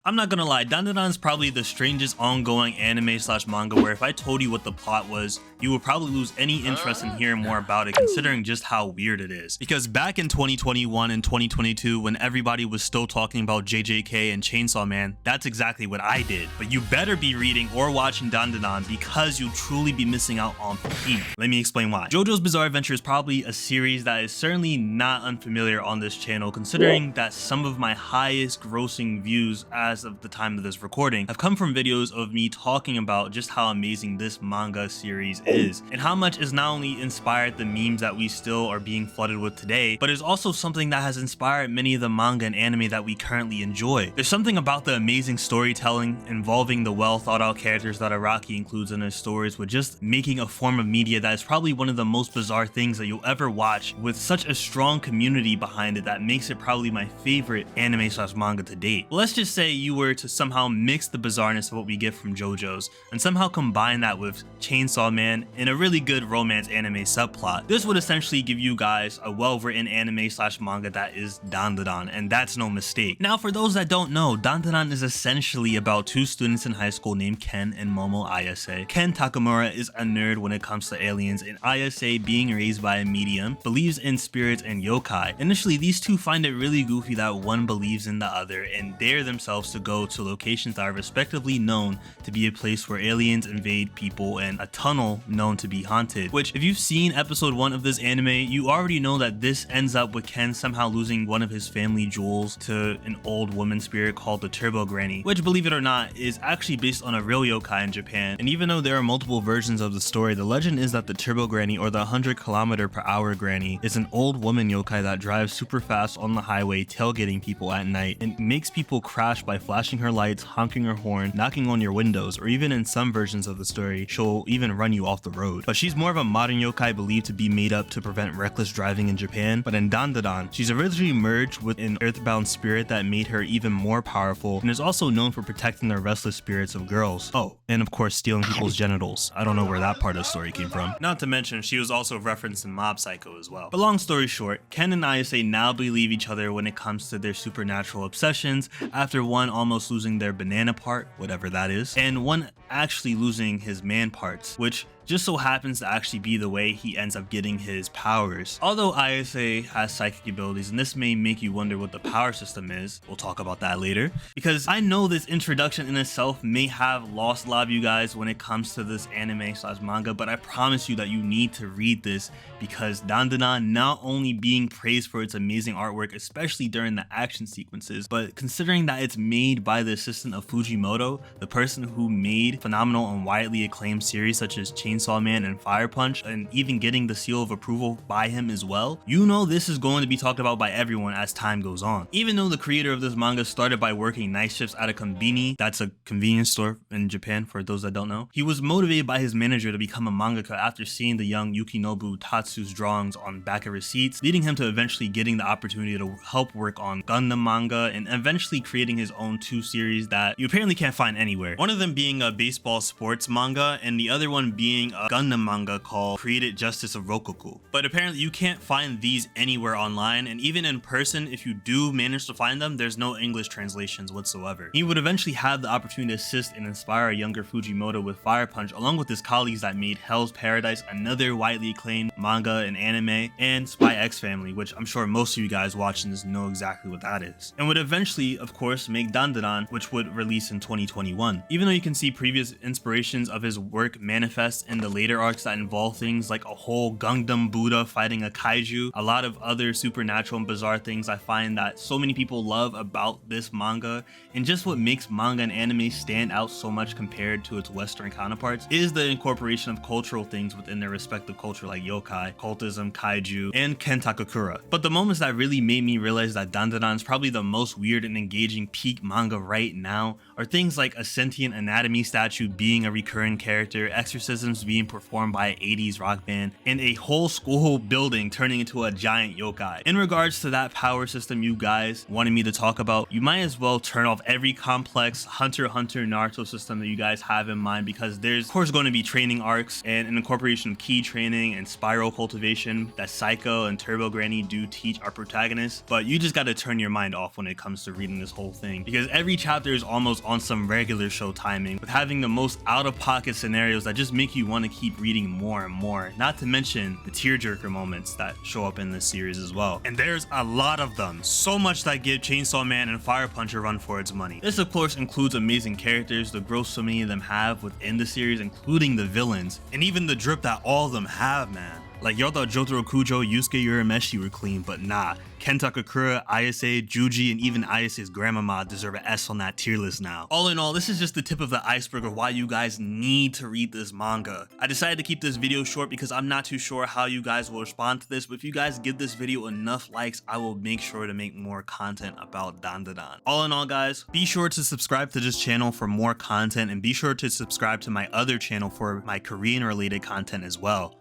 I'm not gonna lie, Dandadan is probably the strangest ongoing anime slash manga where if I told you what the plot was, you would probably lose any interest in hearing more about it considering just how weird it is. Because back in 2021 and 2022 when everybody was still talking about JJK and Chainsaw Man, that's exactly what I did. But you better be reading or watching Dandadan because you'll truly be missing out on peak. Let me explain why. JoJo's Bizarre Adventure is probably a series that is certainly not unfamiliar on this channel considering that some of my highest grossing views as of the time of this recording have come from videos of me talking about just how amazing this manga series is and how much is not only inspired the memes that we still are being flooded with today, but is also something that has inspired many of the manga and anime that we currently enjoy. There's something about the amazing storytelling involving the well thought out characters that Araki includes in his stories with just making a form of media that is probably one of the most bizarre things that you'll ever watch with such a strong community behind it that makes it probably my favorite anime slash manga to date. Let's just say you were to somehow mix the bizarreness of what we get from JoJo's and somehow combine that with Chainsaw Man in a really good romance anime subplot. This would essentially give you guys a well-written anime slash manga that is Dandadan, and that's no mistake. Now for those that don't know, Dandadan is essentially about two students in high school named Ken and Momo Ayase. Ken Takamura is a nerd when it comes to aliens, and Ayase, being raised by a medium, believes in spirits and yokai. Initially, these two find it really goofy that one believes in the other and dare themselves to go to locations that are respectively known to be a place where aliens invade people and a tunnel known to be haunted, which if you've seen episode 1 of this anime, you already know that this ends up with Ken somehow losing one of his family jewels to an old woman spirit called the Turbo Granny, which, believe it or not, is actually based on a real yokai in Japan. And even though there are multiple versions of the story, the legend is that the Turbo Granny, or the 100 km/h granny, is an old woman yokai that drives super fast on the highway tailgating people at night and makes people crash by flashing her lights, honking her horn, knocking on your windows, or even in some versions of the story, she'll even run you off the road. But she's more of a modern yokai believed to be made up to prevent reckless driving in Japan. But in Dandadan, she's originally merged with an earthbound spirit that made her even more powerful and is also known for protecting the restless spirits of girls. Oh, and of course stealing people's genitals. I don't know where that part of the story came from. Not to mention, she was also referenced in Mob Psycho as well. But long story short, Ken and Ayase now believe each other when it comes to their supernatural obsessions, after one almost losing their banana part, whatever that is, and one actually losing his man parts, which just so happens to actually be the way he ends up getting his powers. Although Ayase has psychic abilities, and this may make you wonder what the power system is, we'll talk about that later, because I know this introduction in itself may have lost a lot of you guys when it comes to this anime slash manga, but I promise you that you need to read this because Dandadan not only being praised for its amazing artwork, especially during the action sequences, but considering that it's made by the assistant of Fujimoto, the person who made phenomenal and widely acclaimed series such as Chainsaw Man and Fire Punch, and even getting the seal of approval by him as well, you know this is going to be talked about by everyone as time goes on. Even though the creator of this manga started by working night shifts at a konbini, that's a convenience store in Japan for those that don't know, he was motivated by his manager to become a mangaka after seeing the young Yukinobu Tatsu's drawings on back of receipts, leading him to eventually getting the opportunity to help work on Gundam manga and eventually creating his own 2 series that you apparently can't find anywhere. One of them being a baseball sports manga and the other one being a Gundam manga called Created Justice of Rokoku. But apparently you can't find these anywhere online, and even in person, if you do manage to find them, there's no English translations whatsoever. He would eventually have the opportunity to assist and inspire a younger Fujimoto with Fire Punch, along with his colleagues that made Hell's Paradise, another widely acclaimed manga and anime, and Spy X Family, which I'm sure most of you guys watching this know exactly what that is, and would eventually, of course, make Dandadan, which would release in 2021. Even though you can see previous inspirations of his work manifest in the later arcs that involve things like a whole Gundam Buddha fighting a kaiju, a lot of other supernatural and bizarre things I find that so many people love about this manga, and just what makes manga and anime stand out so much compared to its Western counterparts is the incorporation of cultural things within their respective culture like yokai, cultism, kaiju, and kentakakura. But the moments that really made me realize that Dandadan is probably the most weird and engaging peak manga right now are things like a sentient anatomy statue being a recurring character, exorcisms moves being performed by an 80s rock band, and a whole school building turning into a giant yokai. In regards to that power system you guys wanted me to talk about, you might as well turn off every complex Hunter x Hunter Naruto system that you guys have in mind, because there's of course going to be training arcs and an incorporation of key training and spiral cultivation that Psycho and Turbo Granny do teach our protagonists, but you just got to turn your mind off when it comes to reading this whole thing, because every chapter is almost on some regular show timing, with having the most out-of-pocket scenarios that just make you want to keep reading more and more, not to mention the tearjerker moments that show up in this series as well. And there's a lot of them, so much that give Chainsaw Man and Fire Punch a run for its money. This of course includes amazing characters, the growth so many of them have within the series, including the villains, and even the drip that all of them have, man. Like, y'all thought Jotaro Kujo, Yusuke Urameshi were clean, but nah. Kenta Kakura, Ayase, Juji, and even Ayase's grandmama deserve an S on that tier list now. All in all, this is just the tip of the iceberg of why you guys need to read this manga. I decided to keep this video short because I'm not too sure how you guys will respond to this, but if you guys give this video enough likes, I will make sure to make more content about Dandadan. All in all, guys, be sure to subscribe to this channel for more content, and be sure to subscribe to my other channel for my Korean related content as well.